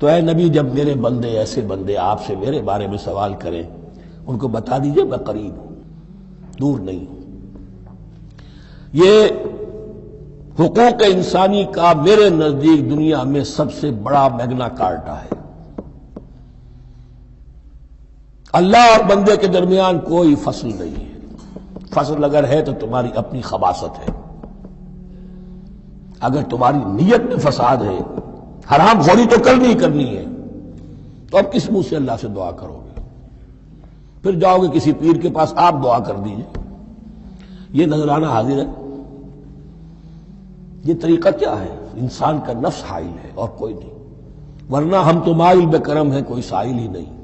تو اے نبی جب میرے بندے ایسے بندے آپ سے میرے بارے میں سوال کریں ان کو بتا دیجئے میں قریب ہوں، دور نہیں ہوں۔ یہ حقوق انسانی کا میرے نزدیک دنیا میں سب سے بڑا میگنا کارٹا ہے۔ اللہ اور بندے کے درمیان کوئی فصل نہیں ہے، فصل اگر ہے تو تمہاری اپنی خباثت ہے، اگر تمہاری نیت میں فساد ہے، حرام خوری تو کرنی ہی کرنی ہے، تو اب کس منہ سے اللہ سے دعا کرو گے؟ پھر جاؤ گے کسی پیر کے پاس، آپ دعا کر دیجئے، یہ نذرانہ حاضر ہے؟ یہ طریقہ کیا ہے؟ انسان کا نفس حائل ہے اور کوئی نہیں، ورنہ ہم تو مائل بے کرم ہیں، کوئی سائل ہی نہیں،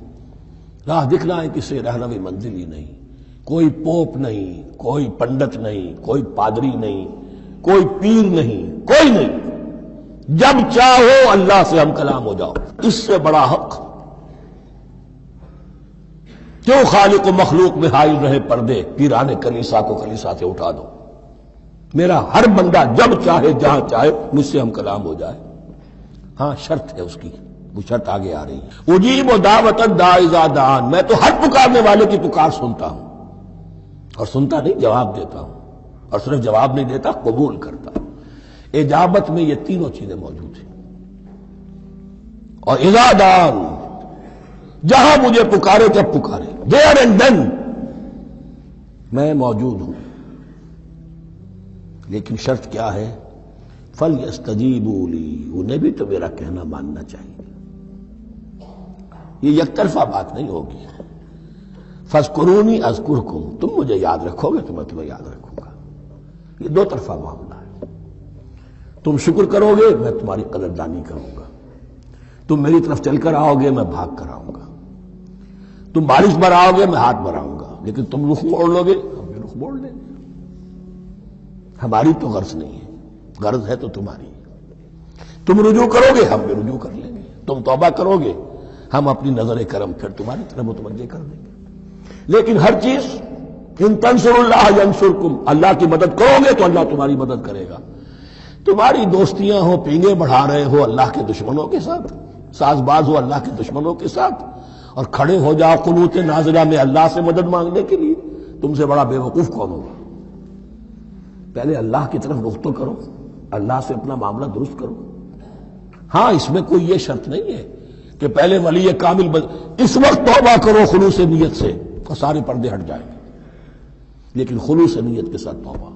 راہ دکھنا ہے کسی رہنوی منزل ہی نہیں، کوئی پوپ نہیں، کوئی پنڈت نہیں، کوئی پادری نہیں، کوئی پیر نہیں، کوئی نہیں، جب چاہو اللہ سے ہم کلام ہو جاؤ، اس سے بڑا حق کیوں خالق و مخلوق میں حائل رہے پردے؟ پیران کلیسا کو کلیسا سے اٹھا دو، میرا ہر بندہ جب چاہے جہاں چاہے مجھ سے ہم کلام ہو جائے۔ ہاں شرط ہے اس کی، وہ شرط آگے آ رہی ہے، اجیب دعوت الداعی اذا دعان، میں تو ہر پکارنے والے کی پکار سنتا ہوں، اور سنتا نہیں جواب دیتا ہوں، اور صرف جواب نہیں دیتا قبول کرتا ہوں۔ اجابت میں یہ تینوں چیزیں موجود ہیں، اور اذا دعان، جہاں مجھے پکارے جب پکارے، دیر اینڈ دین میں موجود ہوں، لیکن شرط کیا ہے؟ فَلْيَسْتَجِيبُوا لِي، انہیں بھی تو میرا کہنا ماننا چاہیے، یہ یک طرفہ بات نہیں ہوگی۔ فَاذْكُرُونِي أَذْكُرْكُمْ، تم مجھے یاد رکھو گے تو میں تمہیں یاد رکھوں گا، یہ دو طرفہ معاملہ ہے۔ تم شکر کرو گے میں تمہاری قدردانی کروں گا، تم میری طرف چل کر آؤ گے میں بھاگ کر آؤں گا، تم بارش برآؤ گے میں ہاتھ بڑھاؤں گا، لیکن تم رخ موڑ لو گے ہم بھی رخ موڑ لیں گے۔ ہماری تو غرض نہیں ہے، غرض ہے تو تمہاری، تم رجوع کرو گے ہم بھی رجوع کر لیں گے، تم توبہ کرو گے ہم اپنی نظر کرم پھر تمہاری طرف متوجہ کر دیں گے۔ لیکن ہر چیز ان تنصروا اللہ ینصرکم، اللہ کی مدد کرو گے تو اللہ تمہاری مدد کرے گا۔ تمہاری دوستیاں ہو، پینگے بڑھا رہے ہو اللہ کے دشمنوں کے ساتھ، ساز باز ہو اللہ کے دشمنوں کے ساتھ، اور کھڑے ہو جاؤ قنوت نازلہ میں اللہ سے مدد مانگنے کے لیے، تم سے بڑا بے وقوف کون ہوگا؟ پہلے اللہ کی طرف رخ تو کرو، اللہ سے اپنا معاملہ درست کرو۔ ہاں اس میں کوئی یہ شرط نہیں ہے کہ پہلے ولی کامل اس وقت توبہ کرو خلوص نیت سے اور سارے پردے ہٹ جائیں گے، لیکن خلوص نیت کے ساتھ توبہ۔